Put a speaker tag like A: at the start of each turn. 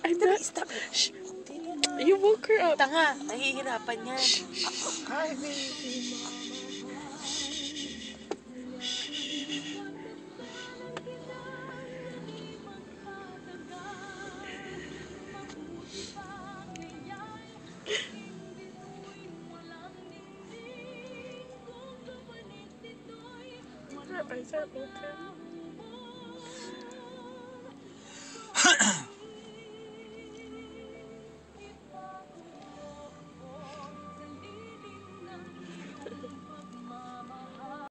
A: I'm not.
B: Stop it.
A: Shh. You woke her up.
B: Tanga, nahihirapan yan.
C: Hi, baby.
A: Her eyes are open.